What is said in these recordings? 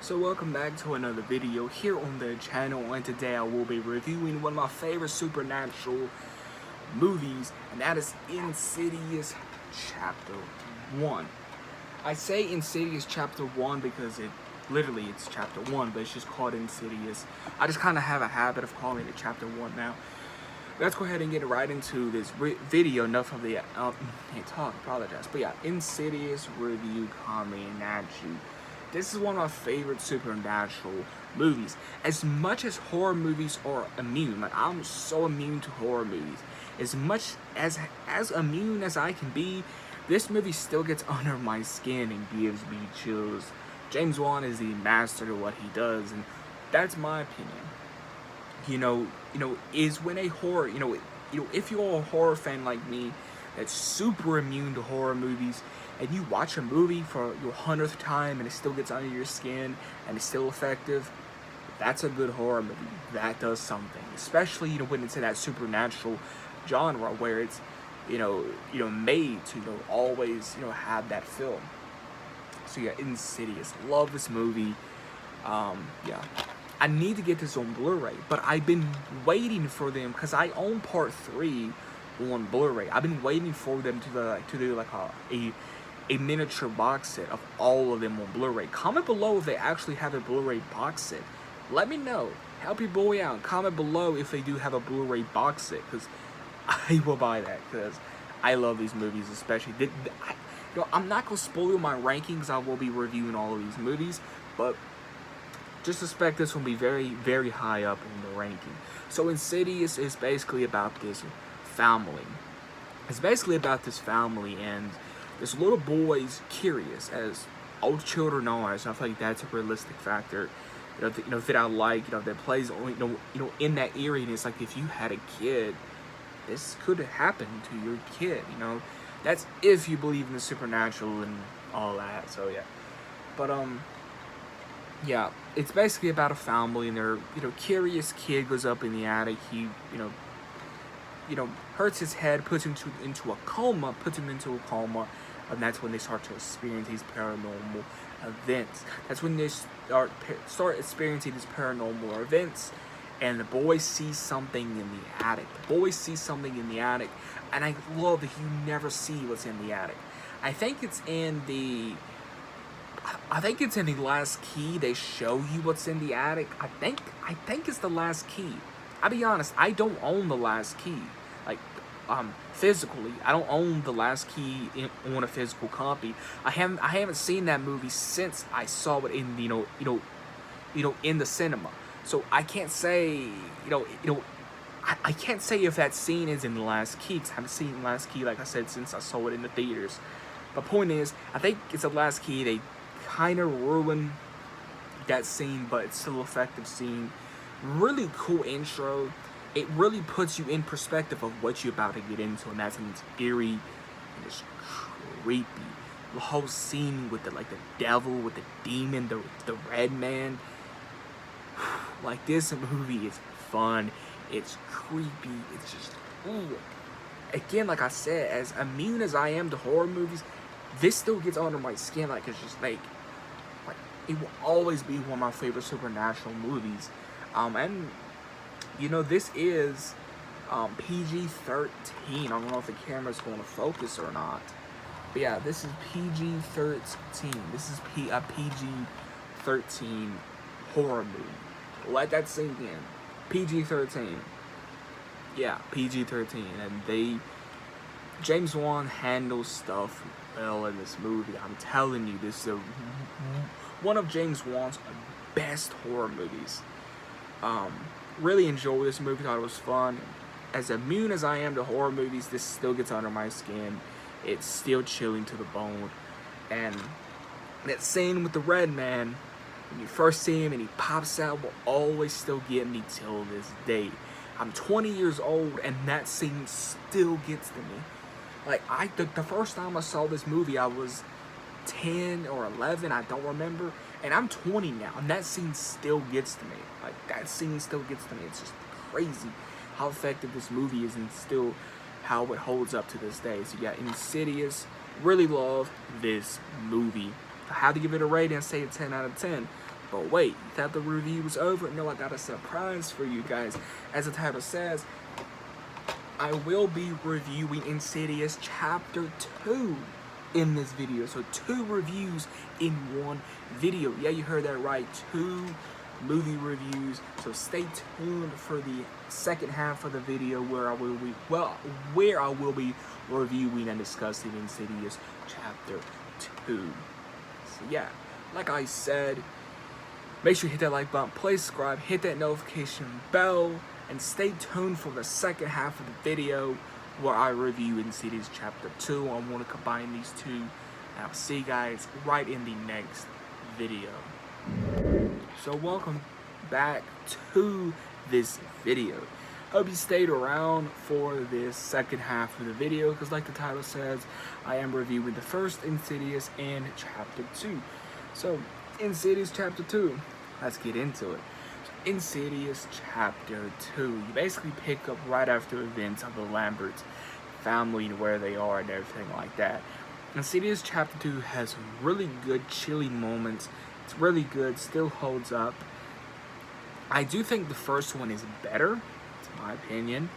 So welcome back to another video here on the channel, and today I will be reviewing one of my favorite supernatural movies, and that is Insidious Chapter 1. I say Insidious Chapter 1 because it's Chapter 1, but it's just called Insidious. I just kind of have a habit of calling it Chapter 1 now. Let's go ahead and get right into this video. Enough of the talk, apologize. But yeah, Insidious review coming at you. This is one of my favorite supernatural movies. As much as horror movies are immune, like I'm so immune to horror movies, as much as immune as I can be, this movie still gets under my skin and gives me chills. James Wan is the master of what he does, and that's my opinion. Is when a horror, if you're a horror fan like me, that's super immune to horror movies, and you watch a movie for your 100th time and it still gets under your skin and it's still effective, that's a good horror movie. That does something, especially when it's in that supernatural genre where it's made to always have that film. So yeah, Insidious, love this movie. Yeah, I need to get this on Blu-ray, but I've been waiting for them because I own part 3 on Blu-ray. I've been waiting for them to do like a miniature box set of all of them on Blu-ray. Comment below if they actually have a Blu-ray box set. Let me know. Help your boy out. Comment below if they do have a Blu-ray box set, because I will buy that because I love these movies, especially. I'm not gonna spoil my rankings. I will be reviewing all of these movies, but just suspect this will be very, very high up in the ranking. So Insidious is basically about this family. It's basically about this family, and this little boy's curious, as old children are. So I feel like that's a realistic factor. That I like. That plays. In that area, and it's like if you had a kid, this could happen to your kid. That's if you believe in the supernatural and all that. So yeah, but yeah, it's basically about a family, and their curious kid goes up in the attic. He hurts his head, puts him into a coma, and that's when they start to experience these paranormal events. That's when they start experiencing these paranormal events, and the boy sees something in the attic. And I love that you never see what's in the attic. I think it's in the last key. They show you what's in the attic. I think it's the last key. I'll be honest, I don't own the last key. Like, physically, I don't own the last key on a physical copy. I haven't seen that movie since I saw it in in the cinema. So I can't say I can't say if that scene is in the last key, because I haven't seen the last key, like I said, since I saw it in the theaters. The point is, I think it's the last key. They kind of ruined that scene, but it's still an effective scene. Really cool intro. It really puts you in perspective of what you're about to get into, and that's when it's eerie and it's creepy. The whole scene with the devil, with the demon, the red man. Like, this movie is fun. It's creepy. It's just, ooh. Again, like I said, as immune as I am to horror movies, this still gets under my skin. Like, it's just like it will always be one of my favorite supernatural movies. And this is PG-13. I don't know if the camera's going to focus or not, but yeah, this is PG-13. This is a PG-13 horror movie. Let that sink in. PG-13. Yeah, PG-13. And James Wan handles stuff well in this movie. I'm telling you, this is one of James Wan's best horror movies. Really enjoyed this movie. Thought it was fun. As immune as I am to horror movies, this still gets under my skin. It's still chilling to the bone. And that scene with the red man, when you first see him and he pops out, will always still get me till this day. I'm 20 years old, and that scene still gets to me. Like, the first time I saw this movie, I was 10 or 11, I don't remember, and I'm 20 now, and that scene still gets to me. Like, that scene still gets to me. It's just crazy how effective this movie is, and still how it holds up to this day. So yeah, Insidious, really love this movie. If I had to give it a rating, I'd say a 10 out of 10. But wait, you thought the review was over? No, I got a surprise for you guys. As the title says, I will be reviewing Insidious Chapter 2 in this video. So 2 reviews in one video. Yeah, you heard that right. 2 movie reviews. So stay tuned for the second half of the video where I will be reviewing and discussing Insidious Chapter 2. So yeah, like I said, make sure you hit that like button, please subscribe, hit that notification bell, and stay tuned for the second half of the video where I review Insidious Chapter 2. I want to combine these two, and I'll see you guys right in the next video. So welcome back to this video. Hope you stayed around for this second half of the video, because like the title says, I am reviewing the first Insidious and Chapter 2. So, Insidious Chapter 2, let's get into it. So, Insidious Chapter 2, you basically pick up right after events of the Lamberts family and where they are and everything like that. Insidious Chapter 2 has really good chilling moments. It's really good, still holds up. I do think the first one is better, in my opinion,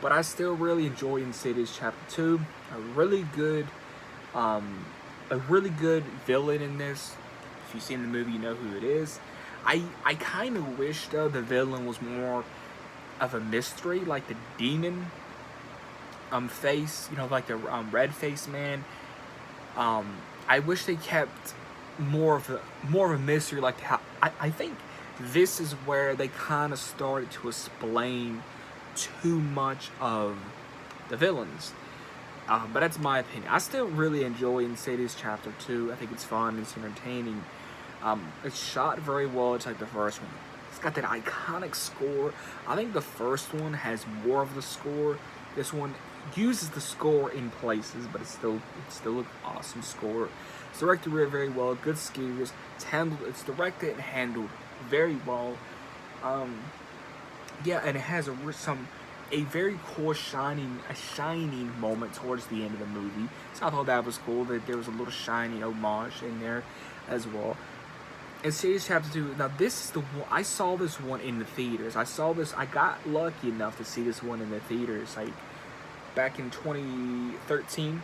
but I still really enjoy Insidious Chapter 2. A really good villain in this. If you've seen the movie, you know who it is. I kind of wish, though, the villain was more of a mystery, like the demon face, you know, like the red face man. I wish they kept more of a mystery, like how I think this is where they kind of started to explain too much of the villains. But that's my opinion. I still really enjoy Insidious Chapter 2. I think it's fun, it's entertaining. It's shot very well, it's like the first one. It's got that iconic score. I think the first one has more of the score. This one uses the score in places, but it's still an awesome score. It's directed very well, good scares. It's directed and handled very well. Yeah, and it has a very cool shining moment towards the end of the movie. So I thought that was cool that there was a little shiny homage in there as well. Insidious Chapter 2. Now this is the one I saw this one in the theaters. I got lucky enough to see this one in the theaters, like back in 2013.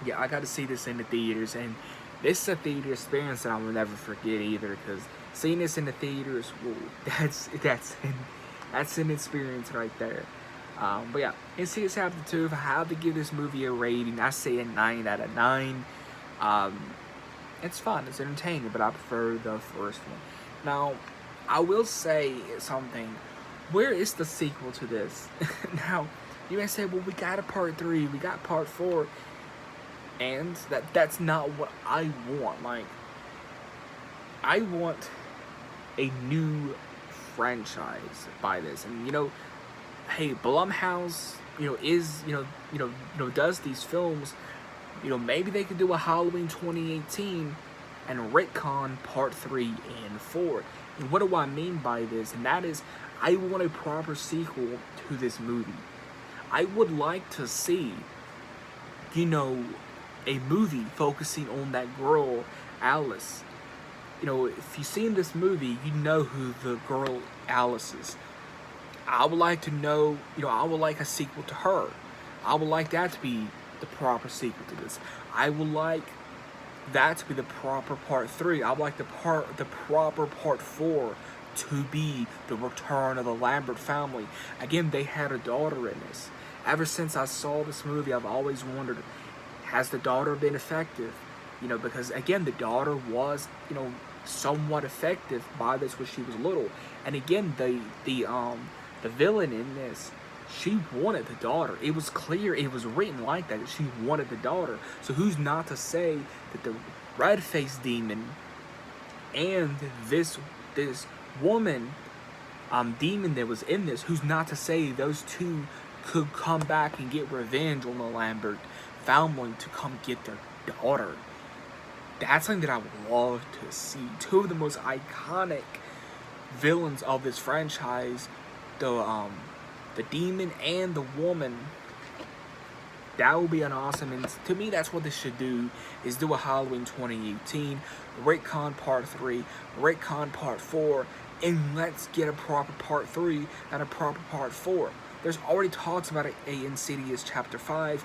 Yeah, I got to see this in the theaters, and this is a theater experience that I will never forget either. Because seeing this in the theaters, whoa, that's an experience right there. But yeah, Insidious Chapter 2, if I have to give this movie a rating, I say a 9 out of 9. It's fun, it's entertaining, but I prefer the first one. Now, I will say something. Where is the sequel to this? Now, you may say, well, we got a part 3, we got part 4, and that's not what I want. Like, I want a new franchise by this, and you know, hey, Blumhouse, does these films. You know, maybe they could do a Halloween 2018 and retcon part 3 and 4. And what do I mean by this? And that is, I want a proper sequel to this movie. I would like to see, you know, a movie focusing on that girl, Alice. You know, if you've seen this movie, you know who the girl Alice is. I would like to know, you know, I would like a sequel to her. I would like that to be the proper sequel to this. I would like that to be the proper part 3. I would like the proper part 4 to be the return of the Lambert family. Again, they had a daughter in this. Ever since I saw this movie, I've always wondered, has the daughter been effective? You know, because again, the daughter was, you know, somewhat effective by this when she was little. And again, the villain in this, she wanted the daughter. It was clear, it was written like that she wanted the daughter. So who's not to say that the red-faced demon and this woman demon that was in this, who's not to say those two could come back and get revenge on the Lambert family to come get their daughter. That's something that I would love to see. Two of the most iconic villains of this franchise, the demon and the woman, That would be an awesome, and to me, that's what they should do, is do a Halloween 2018, retcon Part 3, retcon Part 4, and let's get a proper Part 3 and a proper Part 4. There's already talks about a Insidious Chapter 5.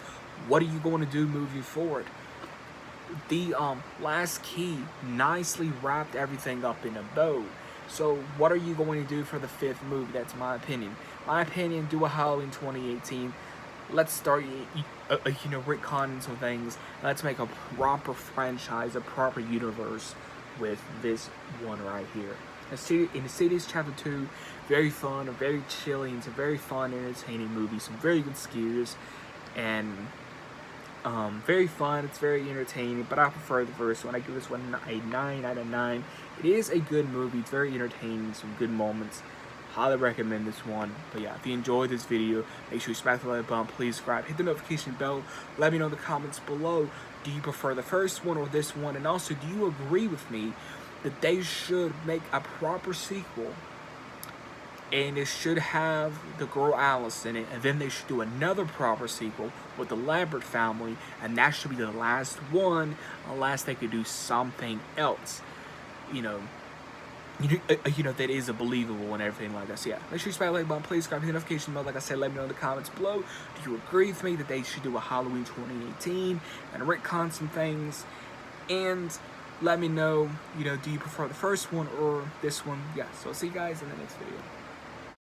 What are you going to do moving forward? The last key nicely wrapped everything up in a bow. So what are you going to do for the 5th movie? That's my opinion. My opinion, do a Halloween 2018. Let's start, retconning some things. Let's make a proper franchise, a proper universe with this one right here. Insidious Chapter 2, very fun, a very chilling, it's a very fun, entertaining movie. Some very good scares, and very fun. It's very entertaining, but I prefer the first one. I give this one a 9 out of 9. It is a good movie. It's very entertaining, some good moments. Highly recommend this one. But yeah, if you enjoyed this video, make sure you smack the like button, please subscribe, hit the notification bell, let me know in the comments below, do you prefer the first one or this one, and also, do you agree with me that they should make a proper sequel, and it should have the girl Alice in it, and then they should do another proper sequel with the Lambert family, and that should be the last one, unless they could do something else, that is a believable and everything like that. So yeah, make sure you smash the like button, please subscribe, hit the notification bell. Like I said, let me know in the comments below. Do you agree with me that they should do a Halloween 2018 and retcon some things? And let me know, do you prefer the first one or this one? Yeah, so I'll see you guys in the next video.